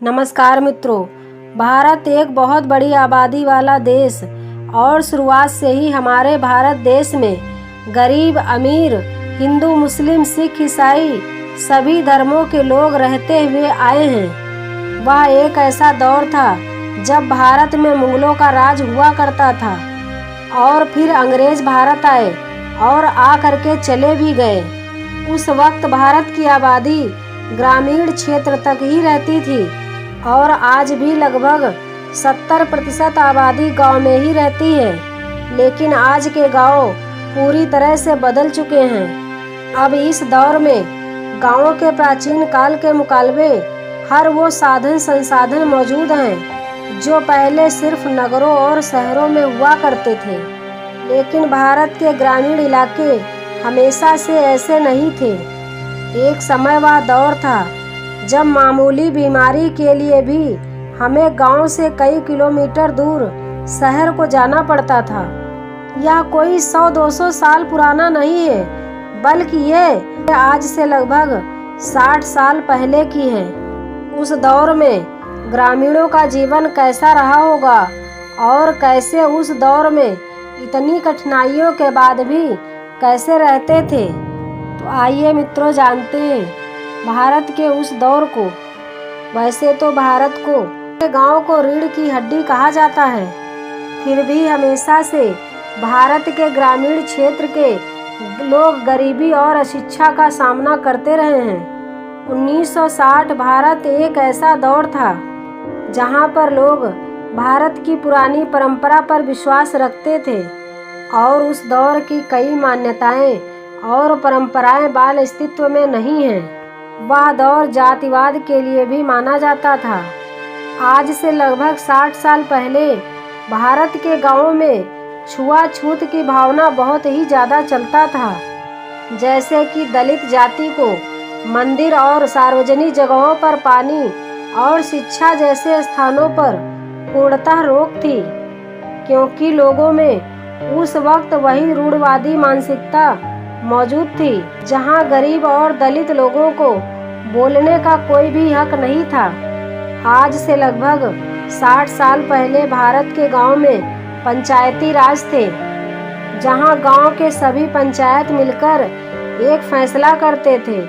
नमस्कार मित्रों। भारत एक बहुत बड़ी आबादी वाला देश और शुरुआत से ही हमारे भारत देश में गरीब अमीर, हिंदू मुस्लिम सिख ईसाई सभी धर्मों के लोग रहते हुए आए हैं। वह एक ऐसा दौर था जब भारत में मुगलों का राज हुआ करता था और फिर अंग्रेज भारत आए और आ करके चले भी गए। उस वक्त भारत की आबादी ग्रामीण क्षेत्र तक ही रहती थी और आज भी लगभग 70% आबादी गांव में ही रहती है। लेकिन आज के गांव पूरी तरह से बदल चुके हैं। अब इस दौर में गांवों के प्राचीन काल के मुकाबले हर वो साधन संसाधन मौजूद हैं जो पहले सिर्फ नगरों और शहरों में हुआ करते थे। लेकिन भारत के ग्रामीण इलाके हमेशा से ऐसे नहीं थे। एक समय वह दौर था जब मामूली बीमारी के लिए भी हमें गांव से कई किलोमीटर दूर शहर को जाना पड़ता था। यह कोई 100-200 साल पुराना नहीं है, बल्कि ये आज से लगभग 60 साल पहले की है। उस दौर में ग्रामीणों का जीवन कैसा रहा होगा और कैसे उस दौर में इतनी कठिनाइयों के बाद भी कैसे रहते थे, तो आइए मित्रों जानते हैं भारत के उस दौर को। वैसे तो भारत को गांव को रीढ़ की हड्डी कहा जाता है, फिर भी हमेशा से भारत के ग्रामीण क्षेत्र के लोग गरीबी और अशिक्षा का सामना करते रहे हैं। 1960 भारत एक ऐसा दौर था जहां पर लोग भारत की पुरानी परंपरा पर विश्वास रखते थे और उस दौर की कई मान्यताएं और परंपराएं बाल अस्तित्व में नहीं हैं। वह दौर जातिवाद के लिए भी माना जाता था। आज से लगभग 60 साल पहले भारत के गांवों में छुआछूत की भावना बहुत ही ज़्यादा चलता था। जैसे कि दलित जाति को मंदिर और सार्वजनिक जगहों पर पानी और शिक्षा जैसे स्थानों पर पूर्णतः रोक थी, क्योंकि लोगों में उस वक्त वही रूढ़वादी मानसिकता मौजूद थी जहां गरीब और दलित लोगों को बोलने का कोई भी हक नहीं था। आज से लगभग 60 साल पहले भारत के गांव में पंचायती राज थे, जहां गांव के सभी पंचायत मिलकर एक फैसला करते थे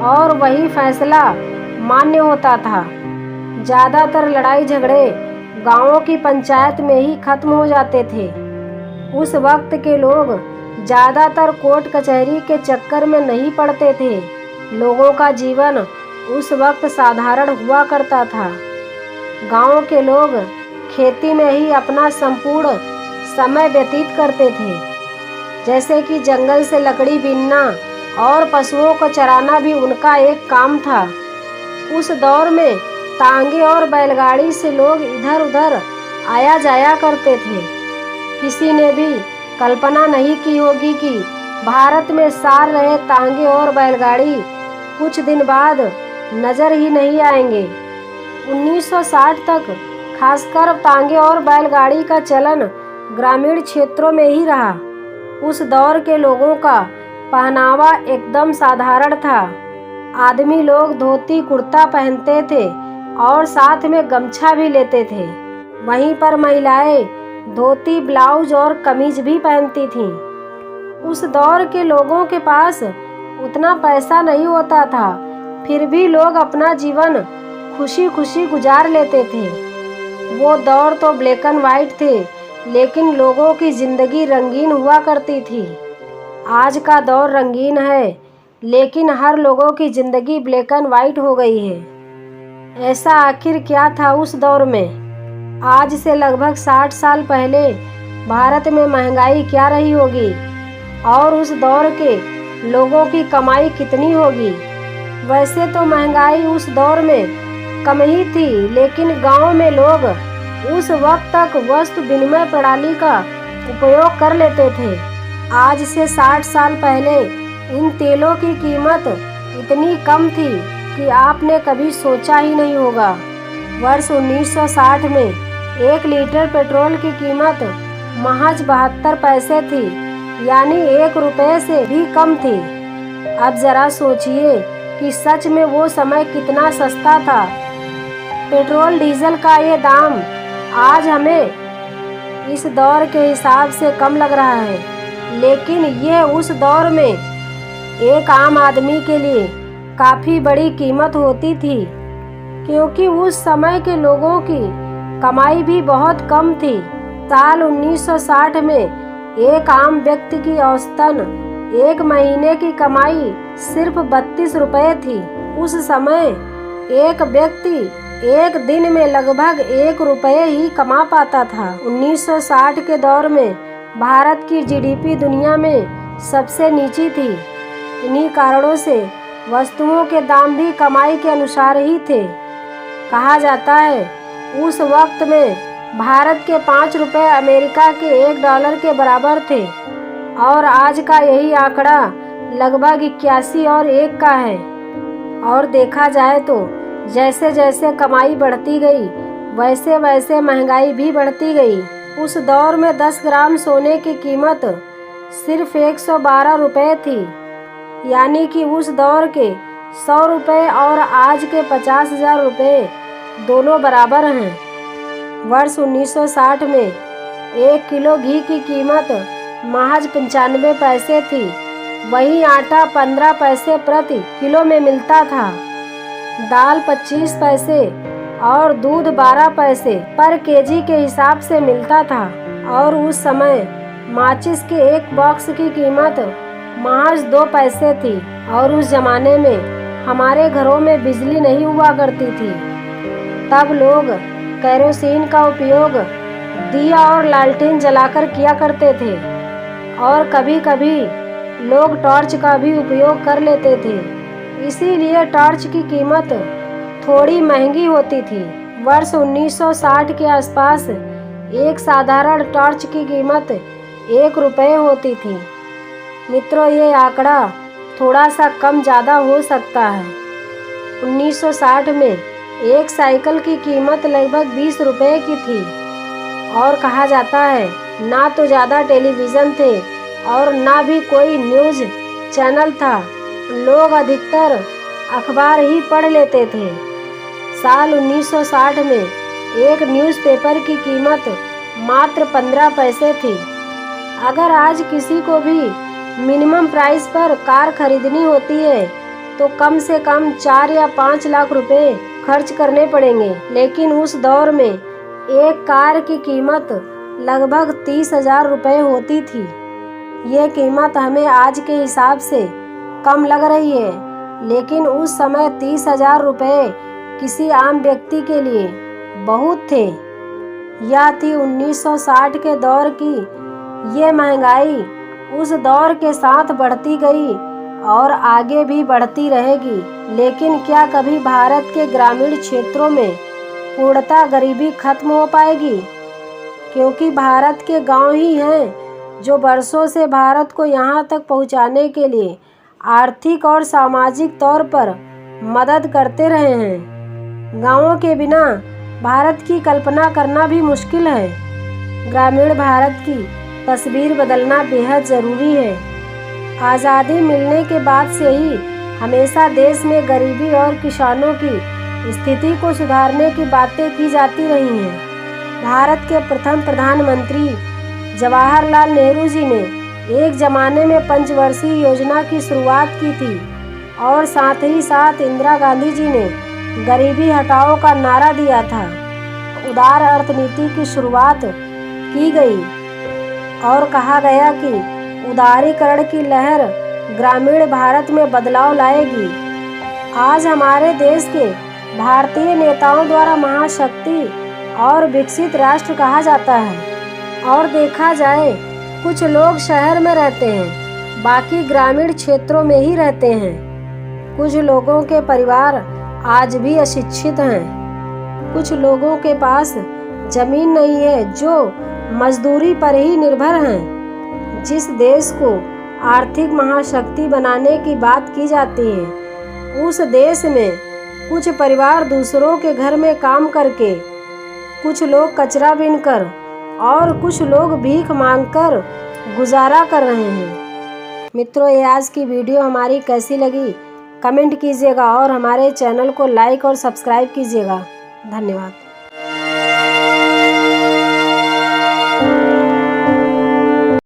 और वही फैसला मान्य होता था। ज़्यादातर लड़ाई झगड़े गांवों की पंचायत में ही खत्म हो जाते थे। उस वक्त के लोग ज़्यादातर कोर्ट कचहरी के चक्कर में नहीं पड़ते थे। लोगों का जीवन उस वक्त साधारण हुआ करता था। गांव के लोग खेती में ही अपना संपूर्ण समय व्यतीत करते थे, जैसे कि जंगल से लकड़ी बीनना और पशुओं को चराना भी उनका एक काम था। उस दौर में तांगे और बैलगाड़ी से लोग इधर उधर आया जाया करते थे। किसी ने भी कल्पना नहीं की होगी कि भारत में सार रहे तांगे और बैलगाड़ी कुछ दिन बाद नजर ही नहीं आएंगे। 1960 तक खासकर तांगे और बैलगाड़ी का चलन ग्रामीण क्षेत्रों में ही रहा। उस दौर के लोगों का पहनावा एकदम साधारण था। आदमी लोग धोती कुर्ता पहनते थे और साथ में गमछा भी लेते थे। वहीं पर महिलाएं धोती ब्लाउज और कमीज भी पहनती थीं। उस दौर के लोगों के पास उतना पैसा नहीं होता था, फिर भी लोग अपना जीवन खुशी खुशी गुजार लेते थे। वो दौर तो ब्लैक एंड वाइट थे, लेकिन लोगों की ज़िंदगी रंगीन हुआ करती थी। आज का दौर रंगीन है, लेकिन हर लोगों की ज़िंदगी ब्लैक एंड वाइट हो गई है। ऐसा आखिर क्या था उस दौर में? आज से लगभग 60 साल पहले भारत में महंगाई क्या रही होगी और उस दौर के लोगों की कमाई कितनी होगी? वैसे तो महंगाई उस दौर में कम ही थी, लेकिन गांव में लोग उस वक्त तक वस्तु विनिमय प्रणाली का उपयोग कर लेते थे। आज से 60 साल पहले इन तेलों की कीमत इतनी कम थी कि आपने कभी सोचा ही नहीं होगा। वर्ष 1960 में 1 लीटर पेट्रोल की कीमत महज 72 पैसे थी, यानी 1 रुपये से भी कम थी। अब ज़रा सोचिए कि सच में वो समय कितना सस्ता था। पेट्रोल डीजल का ये दाम आज हमें इस दौर के हिसाब से कम लग रहा है, लेकिन ये उस दौर में एक आम आदमी के लिए काफ़ी बड़ी कीमत होती थी, क्योंकि उस समय के लोगों की कमाई भी बहुत कम थी। साल 1960 में एक आम व्यक्ति की औसतन एक महीने की कमाई सिर्फ 32 रुपये थी। उस समय एक व्यक्ति एक दिन में लगभग 1 रुपये ही कमा पाता था। 1960 के दौर में भारत की जीडीपी दुनिया में सबसे नीची थी। इन्हीं कारणों से वस्तुओं के दाम भी कमाई के अनुसार ही थे। कहा जाता है उस वक्त में भारत के 5 रुपये अमेरिका के $1 के बराबर थे और आज का यही आंकड़ा लगभग 81 और 1 का है। और देखा जाए तो जैसे जैसे कमाई बढ़ती गई वैसे वैसे महंगाई भी बढ़ती गई। उस दौर में 10 ग्राम सोने की कीमत सिर्फ 112 रुपये थी, यानी कि उस दौर के 100 रुपये और आज के 50,000 रुपये दोनों बराबर हैं। वर्ष 1960 में 1 किलो घी की कीमत महज 95 पैसे थी। वहीं आटा 15 पैसे प्रति किलो में मिलता था, दाल 25 पैसे और दूध 12 पैसे पर केजी के हिसाब से मिलता था। और उस समय माचिस के एक बॉक्स की कीमत महज 2 पैसे थी। और उस जमाने में हमारे घरों में बिजली नहीं हुआ करती थी। तब लोग केरोसिन का उपयोग दिया और लालटेन जलाकर किया करते थे, और कभी कभी लोग टॉर्च का भी उपयोग कर लेते थे। इसीलिए टॉर्च की कीमत थोड़ी महंगी होती थी। वर्ष 1960 के आसपास एक साधारण टॉर्च की कीमत 1 रुपये होती थी। मित्रों, ये आंकड़ा थोड़ा सा कम ज़्यादा हो सकता है। 1960 में एक साइकिल की कीमत लगभग 20 रुपये की थी। और कहा जाता है ना तो ज़्यादा टेलीविज़न थे और ना भी कोई न्यूज़ चैनल था। लोग अधिकतर अखबार ही पढ़ लेते थे। साल 1960 में एक न्यूज़पेपर की कीमत मात्र 15 पैसे थी। अगर आज किसी को भी मिनिमम प्राइस पर कार खरीदनी होती है तो कम से कम 4 या 5 लाख रुपए खर्च करने पड़ेंगे, लेकिन उस दौर में एक कार की कीमत लगभग 30,000 रुपये होती थी। ये कीमत हमें आज के हिसाब से कम लग रही है, लेकिन उस समय 30,000 रुपये किसी आम व्यक्ति के लिए बहुत थे। यह थी 1960 के दौर की। ये महंगाई उस दौर के साथ बढ़ती गई और आगे भी बढ़ती रहेगी। लेकिन क्या कभी भारत के ग्रामीण क्षेत्रों में पूर्णतः गरीबी खत्म हो पाएगी? क्योंकि भारत के गांव ही हैं जो बरसों से भारत को यहां तक पहुंचाने के लिए आर्थिक और सामाजिक तौर पर मदद करते रहे हैं। गांवों के बिना भारत की कल्पना करना भी मुश्किल है। ग्रामीण भारत की तस्वीर बदलना बेहद ज़रूरी है। आज़ादी मिलने के बाद से ही हमेशा देश में गरीबी और किसानों की स्थिति को सुधारने की बातें की जाती रही हैं। भारत के प्रथम प्रधानमंत्री जवाहरलाल नेहरू जी ने एक ज़माने में पंचवर्षीय योजना की शुरुआत की थी और साथ ही साथ इंदिरा गांधी जी ने गरीबी हटाओ का नारा दिया था। उदार अर्थनीति की शुरुआत की गई और कहा गया कि उदारीकरण की लहर ग्रामीण भारत में बदलाव लाएगी। आज हमारे देश के भारतीय नेताओं द्वारा महाशक्ति और विकसित राष्ट्र कहा जाता है। और देखा जाए कुछ लोग शहर में रहते हैं, बाकी ग्रामीण क्षेत्रों में ही रहते हैं। कुछ लोगों के परिवार आज भी अशिक्षित हैं। कुछ लोगों के पास जमीन नहीं है, जो मजदूरी पर ही निर्भर हैं। जिस देश को आर्थिक महाशक्ति बनाने की बात की जाती है, उस देश में कुछ परिवार दूसरों के घर में काम करके, कुछ लोग कचरा बीनकर और कुछ लोग भीख मांगकर गुजारा कर रहे हैं। मित्रों, ये आज की वीडियो हमारी कैसी लगी कमेंट कीजिएगा और हमारे चैनल को लाइक और सब्सक्राइब कीजिएगा। धन्यवाद।